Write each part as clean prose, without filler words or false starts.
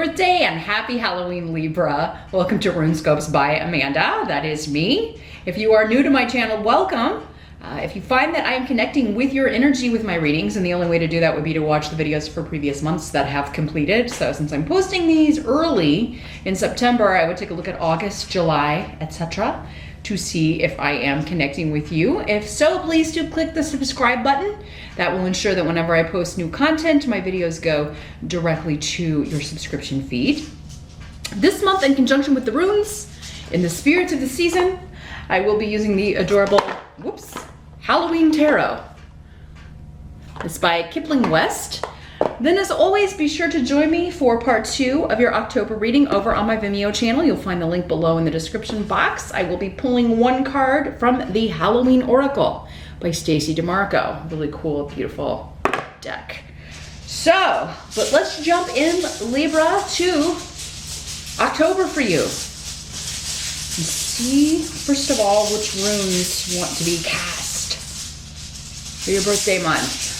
birthday and happy Halloween, Libra. Welcome to RuneScopes by Amanda. That is me. If you are new to my channel, welcome. If you find that I am connecting with your energy with my readings, and the only way to do that would be to watch the videos for previous months that have completed. So since I'm posting these early in September, I would take a look at August, July, etc. to see if I am connecting with you. If so, please do click the subscribe button. That will ensure that whenever I post new content, my videos go directly to your subscription feed. This month, in conjunction with the runes, in the spirits of the season, I will be using the adorable, Halloween Tarot. It's by Kipling West. Then as always, be sure to join me for part 2 of your October reading over on my Vimeo channel. You'll find the link below in the description box. I will be pulling one card from the Halloween Oracle by Stacey DeMarco. Really cool, beautiful deck. So, but let's jump in, Libra, to October for you. And see, first of all, which runes want to be cast for your birthday month.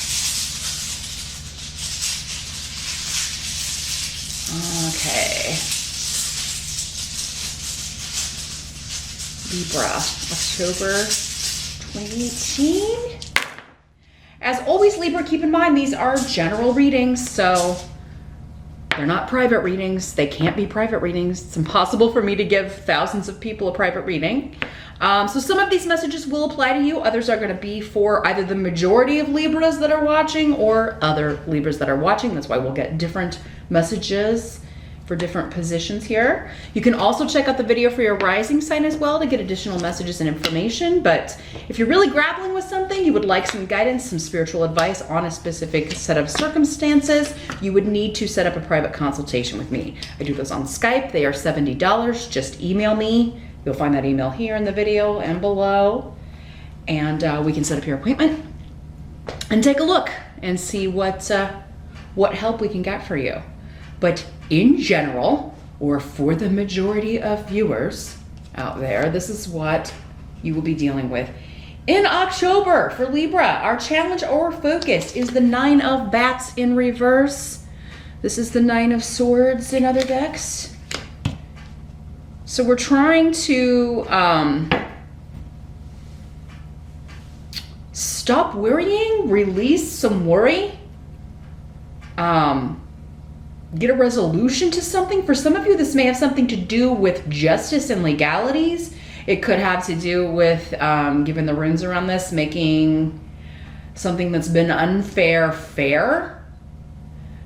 Okay. Libra, October 2018. As always, Libra, keep in mind these are general readings, so they're not private readings. They can't be private readings. It's impossible for me to give thousands of people a private reading. So some of these messages will apply to you. Others are going to be for either the majority of Libras that are watching or other Libras that are watching. That's why we'll get different messages for different positions here. You can also check out the video for your rising sign as well to get additional messages and information. But if you're really grappling with something, you would like some guidance, some spiritual advice on a specific set of circumstances, you would need to set up a private consultation with me. I do those on Skype. They are $70. Just email me. You'll find that email here in the video and below. And we can set up your appointment and take a look and see what help we can get for you. But in general, or for the majority of viewers out there, this is what you will be dealing with in October for Libra. Our challenge or focus is the 9 of Bats in reverse. This is the 9 of Swords in other decks. So we're trying to stop worrying, release some worry, get a resolution to something. For some of you, this may have something to do with justice and legalities. It could have to do with, given the runes around this, making something that's been unfair fair.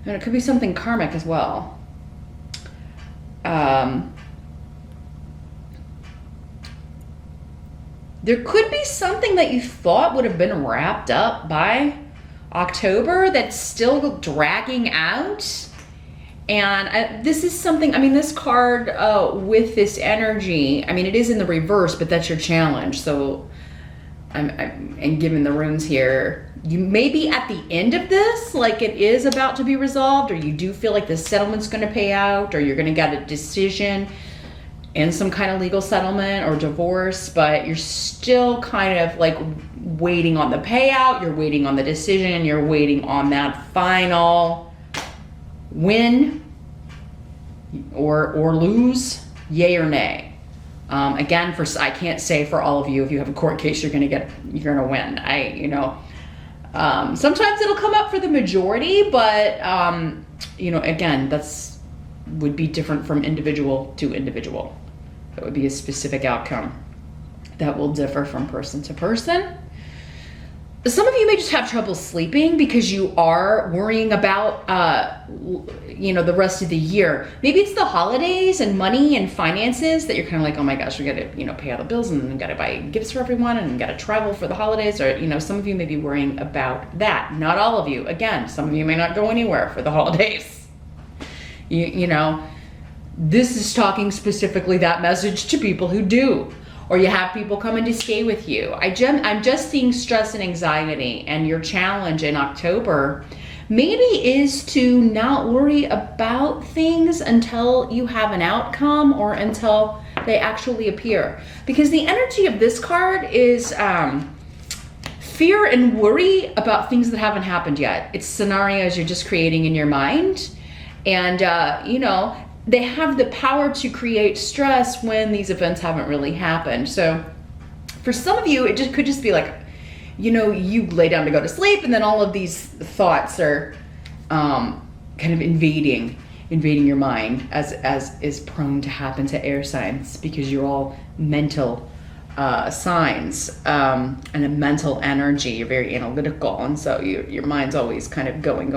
And it could be something karmic as well. There could be something that you thought would have been wrapped up by October that's still dragging out. And this is something, I mean, this card with this energy, I mean, it is in the reverse, but that's your challenge. So, and given the runes here, you may be at the end of this, like it is about to be resolved, or you do feel like the settlement's going to pay out, or you're going to get a decision in some kind of legal settlement or divorce, but you're still kind of like waiting on the payout, you're waiting on the decision, you're waiting on that final win or lose, yay or nay. Again, I can't say for all of you, if you have a court case, you're gonna win. Sometimes it'll come up for the majority, but again, would be different from individual to individual. That would be a specific outcome that will differ from person to person. Some of you may just have trouble sleeping because you are worrying about, the rest of the year. Maybe it's the holidays and money and finances that you're kind of like, oh my gosh, we got to, pay all the bills and then got to buy gifts for everyone and got to travel for the holidays. Or, some of you may be worrying about that. Not all of you. Again, some of you may not go anywhere for the holidays. This is talking specifically that message to people who do. Or you have people coming to stay with you. I'm just seeing stress and anxiety, and your challenge in October maybe is to not worry about things until you have an outcome or until they actually appear. Because the energy of this card is fear and worry about things that haven't happened yet. It's scenarios you're just creating in your mind. And, you know, they have the power to create stress when these events haven't really happened. So for some of you, it just could just be like, you know, you lay down to go to sleep, and then all of these thoughts are kind of invading your mind, as is prone to happen to air signs, because you're all mental signs and a mental energy. You're very analytical, and so your mind's always kind of going.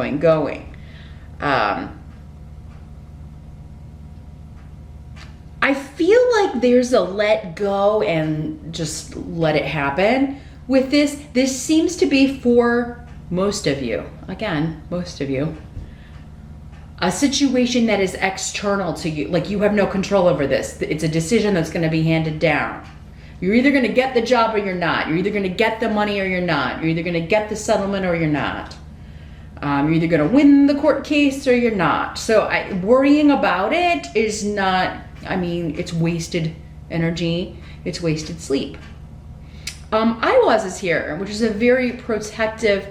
I feel like there's a let go and just let it happen with this. This seems to be for most of you. Again, most of you. A situation that is external to you. Like, you have no control over this. It's a decision that's going to be handed down. You're either going to get the job or you're not. You're either going to get the money or you're not. You're either going to get the settlement or you're not. You're either going to win the court case or you're not. So worrying about it is not, I mean, it's wasted energy. It's wasted sleep. Iwaz is here, which is a very protective,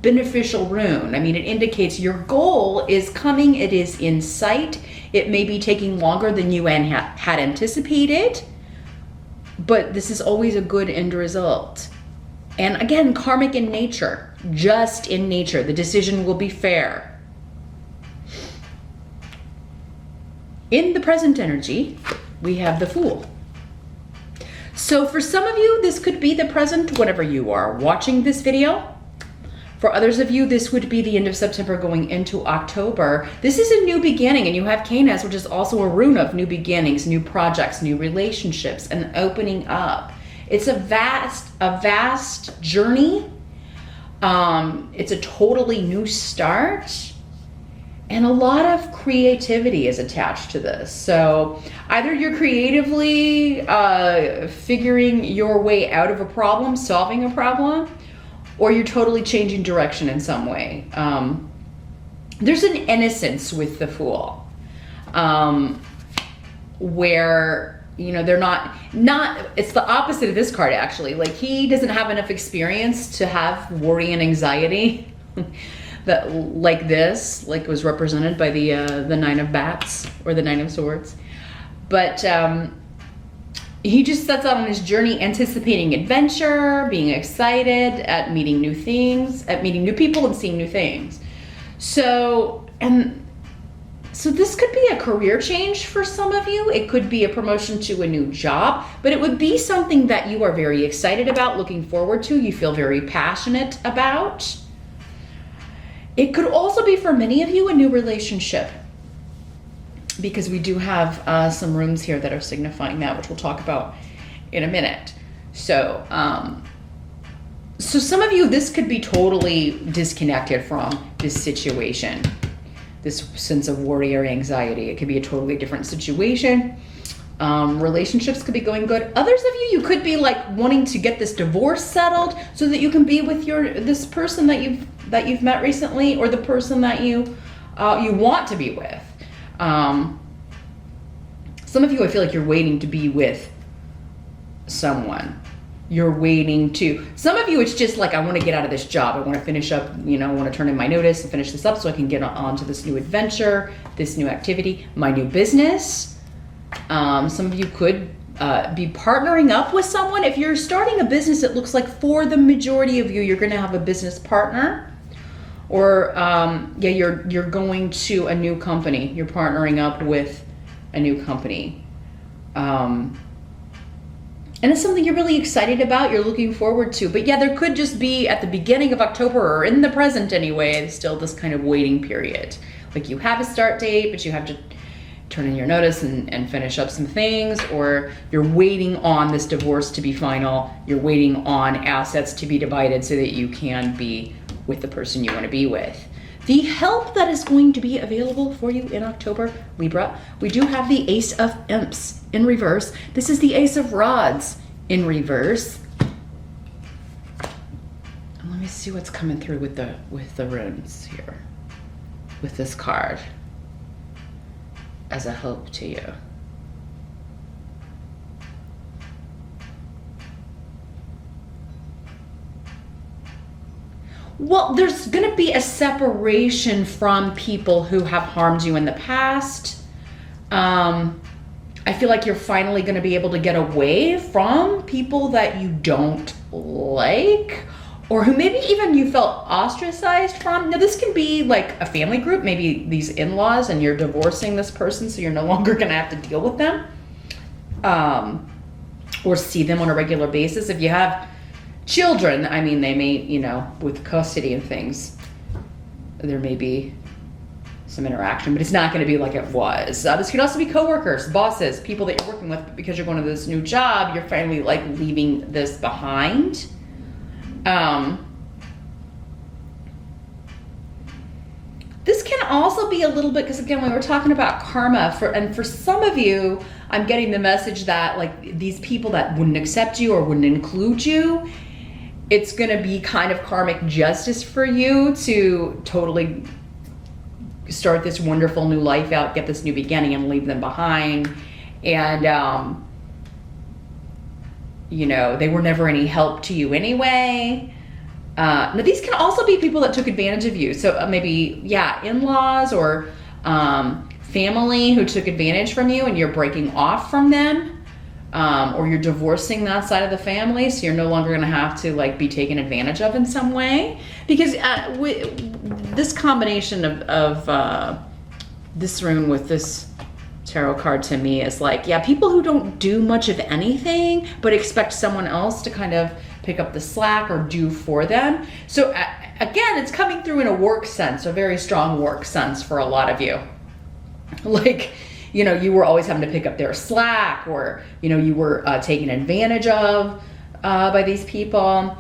beneficial rune. I mean, it indicates your goal is coming. It is in sight. It may be taking longer than you had anticipated, but this is always a good end result. And again, karmic in nature, just in nature. The decision will be fair. In the present energy, we have the Fool. So for some of you, this could be the present whenever you are watching this video. For others of you, this would be the end of September going into October. This is a new beginning, and you have Canis, which is also a rune of new beginnings, new projects, new relationships, and opening up. It's a vast journey. It's a totally new start. And a lot of creativity is attached to this. So either you're creatively figuring your way out of a problem, solving a problem, or you're totally changing direction in some way. There's an innocence with the Fool, where, you know, they're not, it's the opposite of this card, actually. Like, he doesn't have enough experience to have worry and anxiety that like this, like was represented by the Nine of Bats or the Nine of Swords. But he just sets out on his journey anticipating adventure, being excited at meeting new things, at meeting new people and seeing new things. So this could be a career change for some of you. It could be a promotion to a new job, but it would be something that you are very excited about, looking forward to, you feel very passionate about. It could also be for many of you a new relationship, because we do have some runes here that are signifying that, which we'll talk about in a minute. So, so some of you, this could be totally disconnected from this situation, this sense of worry or anxiety. It could be a totally different situation. Relationships could be going good. Others of you, you could be like wanting to get this divorce settled so that you can be with this person that you've met recently, or the person that you want to be with. Some of you, I feel like you're waiting to be with someone. You're waiting to, some of you, it's just like, I want to get out of this job. I want to finish up, you know, I want to turn in my notice and finish this up so I can get on to this new adventure, this new activity, my new business. Some of you could be partnering up with someone. If you're starting a business, it looks like for the majority of you, you're going to have a business partner. Or you're going to a new company. You're partnering up with a new company. And it's something you're really excited about, you're looking forward to. But yeah, there could just be at the beginning of October, or in the present anyway, still this kind of waiting period. Like, you have a start date, but you have to turn in your notice and finish up some things, or you're waiting on this divorce to be final. You're waiting on assets to be divided so that you can be with the person you want to be with. The help that is going to be available for you in October, Libra, we do have the Ace of Imps in reverse. This is the Ace of Rods in reverse. And let me see what's coming through with the runes here, with this card as a help to you. Well, there's going to be a separation from people who have harmed you in the past. I feel like you're finally going to be able to get away from people that you don't like, or who maybe even you felt ostracized from. Now, this can be like a family group, maybe these in-laws, and you're divorcing this person, so you're no longer going to have to deal with them, or see them on a regular basis. If you have children, I mean, they may, you know, with custody and things, there may be some interaction, but it's not going to be like it was. This could also be coworkers, bosses, people that you're working with, but because you're going to this new job, you're finally like leaving this behind. This can also be a little bit, because again, when we're talking about karma, for some of you, I'm getting the message that like these people that wouldn't accept you or wouldn't include you, it's going to be kind of karmic justice for you to totally start this wonderful new life out, get this new beginning, and leave them behind. And you know, they were never any help to you anyway. Now these can also be people that took advantage of you. So maybe, yeah, in-laws or family who took advantage from you, and you're breaking off from them, or you're divorcing that side of the family, so you're no longer going to have to like be taken advantage of in some way. Because this combination of this rune with this tarot card to me is like, yeah, people who don't do much of anything but expect someone else to kind of pick up the slack or do for them. So again, it's coming through in a work sense, a very strong work sense for a lot of you. Like, you know, you were always having to pick up their slack, or, you know, you were taken advantage of by these people.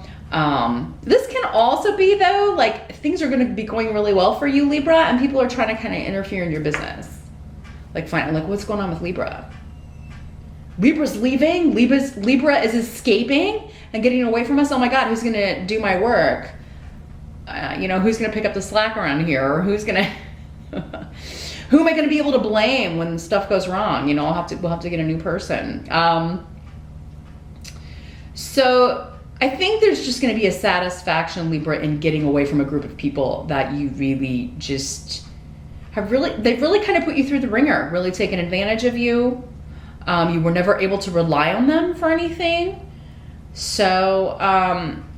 This can also be, though, like things are going to be going really well for you, Libra, and people are trying to kind of interfere in your business. Like, fine, like what's going on with Libra? Libra's leaving. Libra is escaping and getting away from us. Oh my God, who's going to do my work? You know, who's going to pick up the slack around here? Or who's going to... Who am I going to be able to blame when stuff goes wrong? You know, we'll have to get a new person. So I think there's just going to be a satisfaction, Libra, in getting away from a group of people that you really just they've really kind of put you through the ringer, really taken advantage of you. You were never able to rely on them for anything. So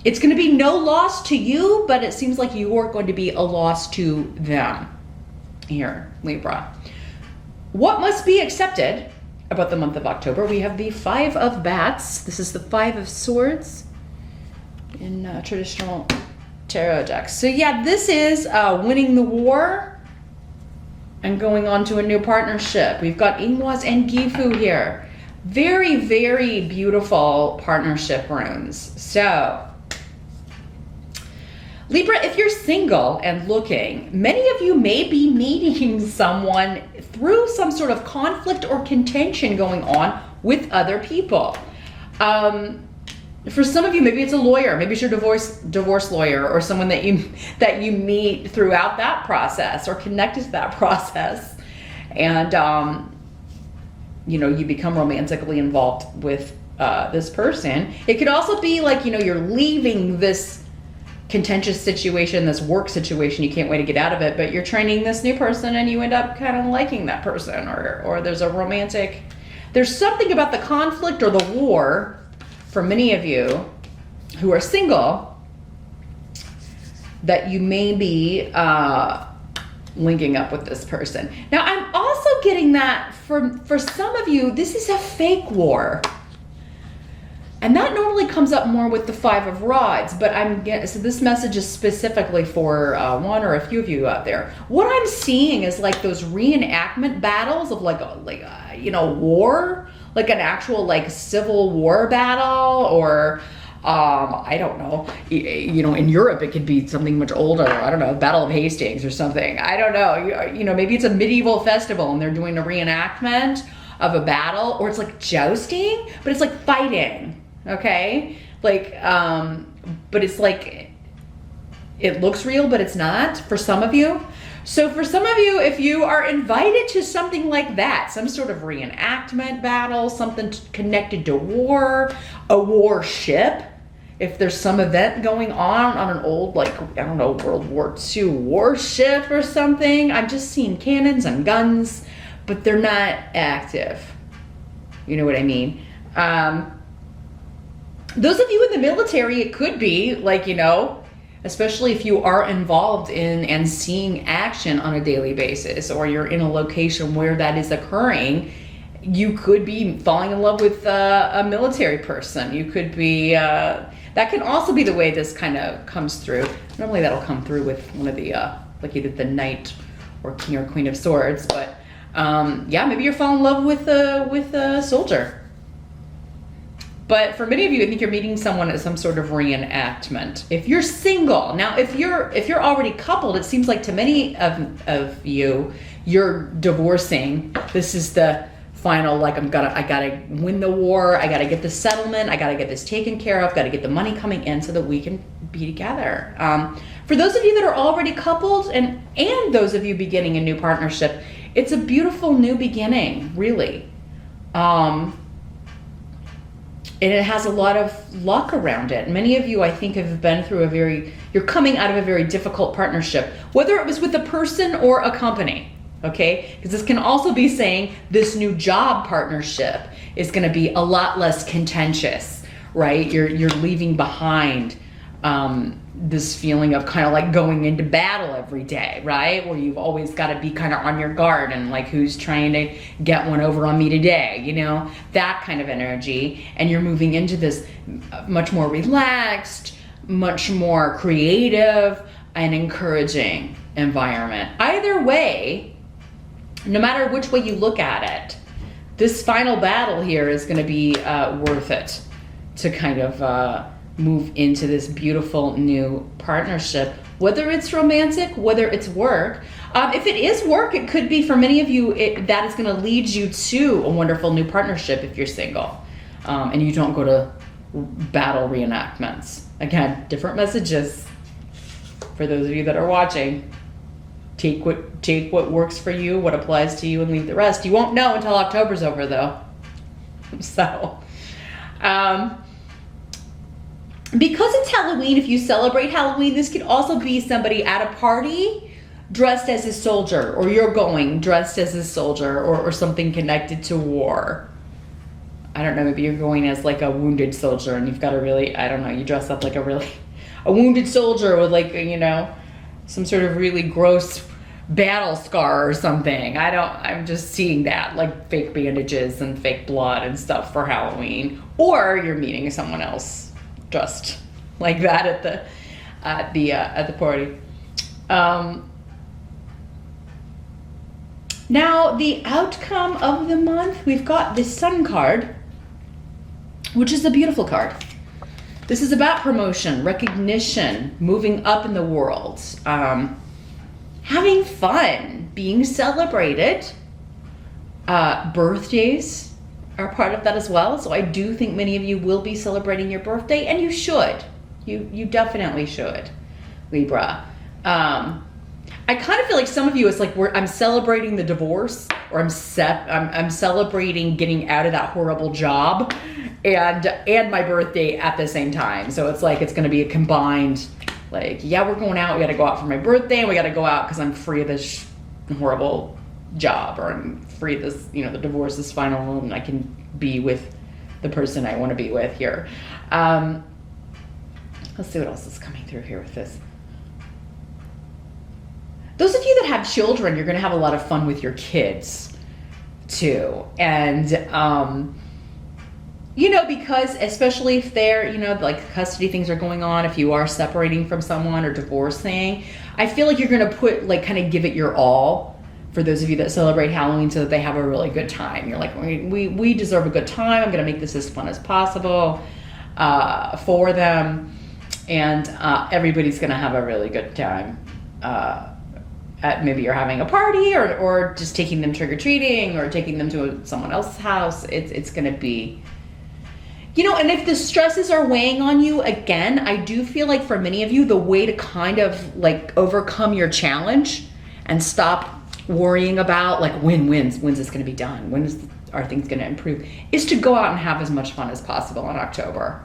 it's going to be no loss to you, but it seems like you are going to be a loss to them here, Libra. What must be accepted about the month of October? We have the Five of Bats. This is the Five of Swords in traditional tarot decks. So yeah, this is winning the war and going on to a new partnership. We've got Ingwas and Gifu here. Very, very beautiful partnership runes. So Libra, if you're single and looking, many of you may be meeting someone through some sort of conflict or contention going on with other people. For some of you, maybe it's a lawyer, maybe it's your divorce lawyer, or someone that you meet throughout that process or connected to that process, and you know, you become romantically involved with this person. It could also be like, you know, you're leaving this contentious situation, this work situation, you can't wait to get out of it, but you're training this new person and you end up kind of liking that person, or there's something about the conflict or the war for many of you who are single that you may be linking up with this person. Now, I'm also getting that for some of you, this is a fake war. And that normally comes up more with the Five of Rods, but so this message is specifically for one or a few of you out there. What I'm seeing is like those reenactment battles of you know, war, like an actual like civil war battle, or I don't know, you know, in Europe it could be something much older. I don't know, Battle of Hastings or something. I don't know. You know, maybe it's a medieval festival and they're doing a reenactment of a battle, or it's like jousting, but it's like fighting. Okay, like, but it's like, it looks real, but it's not for some of you. So for some of you, if you are invited to something like that, some sort of reenactment battle, something connected to war, a war ship, if there's some event going on an old, like, I don't know, World War II warship or something. I'm just seeing cannons and guns, but they're not active. You know what I mean? Those of you in the military, it could be like, you know, especially if you are involved in and seeing action on a daily basis, or you're in a location where that is occurring, you could be falling in love with a military person. You could be, that can also be the way this kind of comes through. Normally that'll come through with one of the, like either the Knight or King or Queen of Swords, but yeah, maybe you're falling in love with a soldier. But for many of you, I think you're meeting someone at some sort of reenactment. If you're single, now if you're already coupled, it seems like to many of you, you're divorcing. This is the final, like, I gotta win the war, I gotta get the settlement, I gotta get this taken care of, gotta get the money coming in so that we can be together. For those of you that are already coupled and those of you beginning a new partnership, it's a beautiful new beginning, really. And it has a lot of luck around it. Many of you, I think, have been through you're coming out of a very difficult partnership, whether it was with a person or a company, okay? Because this can also be saying this new job partnership is gonna be a lot less contentious, right? You're leaving behind this feeling of kind of like going into battle every day, right? Where you've always got to be kind of on your guard and like, who's trying to get one over on me today, you know, that kind of energy. And you're moving into this much more relaxed, much more creative and encouraging environment. Either way, no matter which way you look at it, this final battle here is going to be worth it to kind of move into this beautiful new partnership, whether it's romantic, whether it's work. If it is work, it could be for many of you, that is going to lead you to a wonderful new partnership if you're single and you don't go to battle reenactments. Again, different messages for those of you that are watching. Take what works for you, what applies to you, and leave the rest. You won't know until October's over, though. So, because it's Halloween, if you celebrate Halloween, this could also be somebody at a party dressed as a soldier, or you're going dressed as a soldier, or something connected to war. I don't know, maybe you're going as like a wounded soldier and you've got a really, I don't know, you dress up like a wounded soldier with like, you know, some sort of really gross battle scar or something. I'm just seeing that, like fake bandages and fake blood and stuff for Halloween. Or you're meeting someone else dressed like that at the party. Now the outcome of the month, we've got the Sun card, which is a beautiful card. This is about promotion, recognition, moving up in the world, having fun, being celebrated. Birthdays are part of that as well. So I do think many of you will be celebrating your birthday, and you should. You definitely should, Libra. I kind of feel like some of you, it's like I'm celebrating the divorce, or I'm celebrating getting out of that horrible job and my birthday at the same time. So it's like it's going to be a combined, like, yeah, we're going out. We got to go out for my birthday, and we got to go out because I'm free of this horrible job, or I'm free of this, you know, the divorce is final and I can be with the person I want to be with here. Let's see what else is coming through here with this. Those of you that have children, you're going to have a lot of fun with your kids too. And, you know, because especially if they're, you know, like custody things are going on, if you are separating from someone or divorcing, I feel like you're going to put, like, kind of give it your all for those of you that celebrate Halloween so that they have a really good time. You're like, we deserve a good time. I'm going to make this as fun as possible for them. And everybody's going to have a really good time. Maybe you're having a party or just taking them trick-or-treating or taking them to someone else's house. It's going to be, you know, and if the stresses are weighing on you, again, I do feel like for many of you, the way to kind of like overcome your challenge and stop worrying about like when's this going to be done? Are things going to improve? Is to go out and have as much fun as possible in October.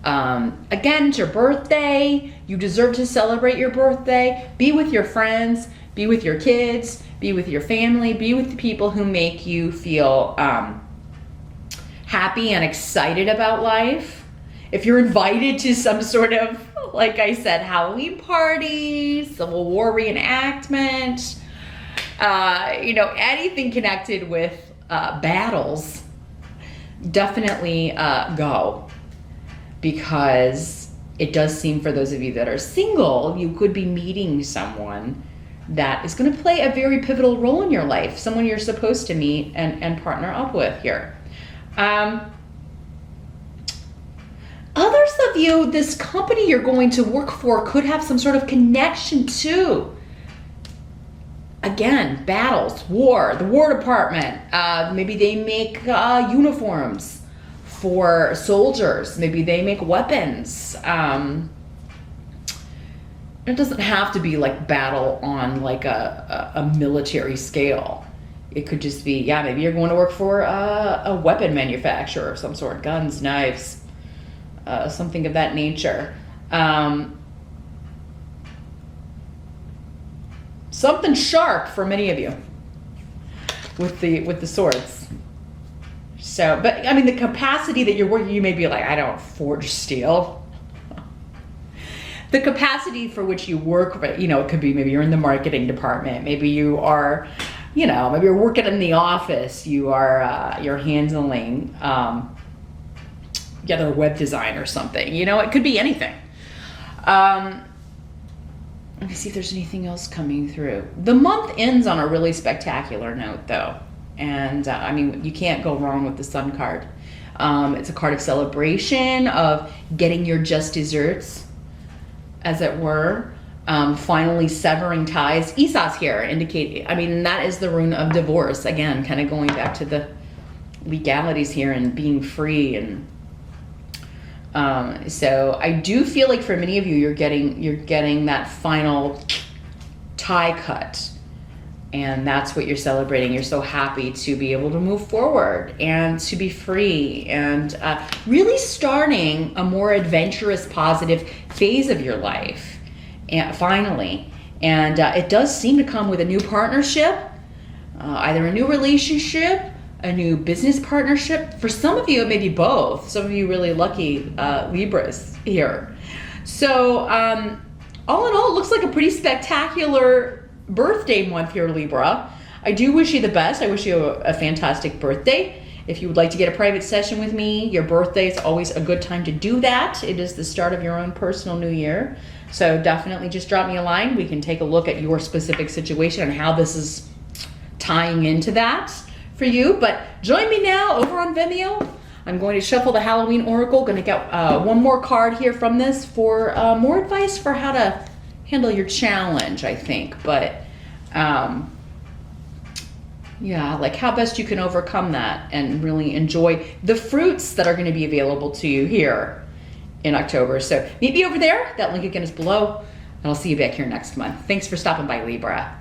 Again, it's your birthday. You deserve to celebrate your birthday. Be with your friends, be with your kids, be with your family, be with the people who make you feel happy and excited about life. If you're invited to some sort of, like I said, Halloween party, Civil War reenactment, anything connected with battles, definitely go. Because it does seem, for those of you that are single, you could be meeting someone that is going to play a very pivotal role in your life, someone you're supposed to meet and partner up with here. Others of you, this company you're going to work for could have some sort of connection to. Again, battles, war, the War Department. Maybe they make uniforms for soldiers. Maybe they make weapons. It doesn't have to be like battle on like a military scale. It could just be, maybe you're going to work for a weapon manufacturer of some sort, guns, knives, something of that nature. Something sharp for many of you with the swords. So, but I mean, the capacity that you're working, you may be like, I don't forge steel. The capacity for which you work, it could be maybe you're in the marketing department. Maybe you are, maybe you're working in the office. You are, you're handling, they're a web design or something. It could be anything. Let me see if there's anything else coming through. The month ends on a really spectacular note, though. And you can't go wrong with the Sun card. It's a card of celebration, of getting your just desserts, as it were. Finally severing ties. Esau's here, that is the rune of divorce. Again, kind of going back to the legalities here and being free. And so I do feel like for many of you, you're getting that final tie cut. And that's what you're celebrating. You're so happy to be able to move forward and to be free and really starting a more adventurous, positive phase of your life. And finally, it does seem to come with a new partnership, either a new relationship, a new business partnership. For some of you, it may be both. Some of you really lucky Libras here. So all in all, it looks like a pretty spectacular birthday month here, Libra. I do wish you the best. I wish you a fantastic birthday. If you would like to get a private session with me, your birthday is always a good time to do that. It is the start of your own personal new year. So definitely just drop me a line. We can take a look at your specific situation and how this is tying into that for you. But join me now over on Vimeo. I'm going to shuffle the Halloween Oracle. Going to get one more card here from this for more advice for how to handle your challenge, I think. But like how best you can overcome that and really enjoy the fruits that are going to be available to you here in October. So meet me over there. That link again is below, and I'll see you back here next month. Thanks for stopping by, Libra.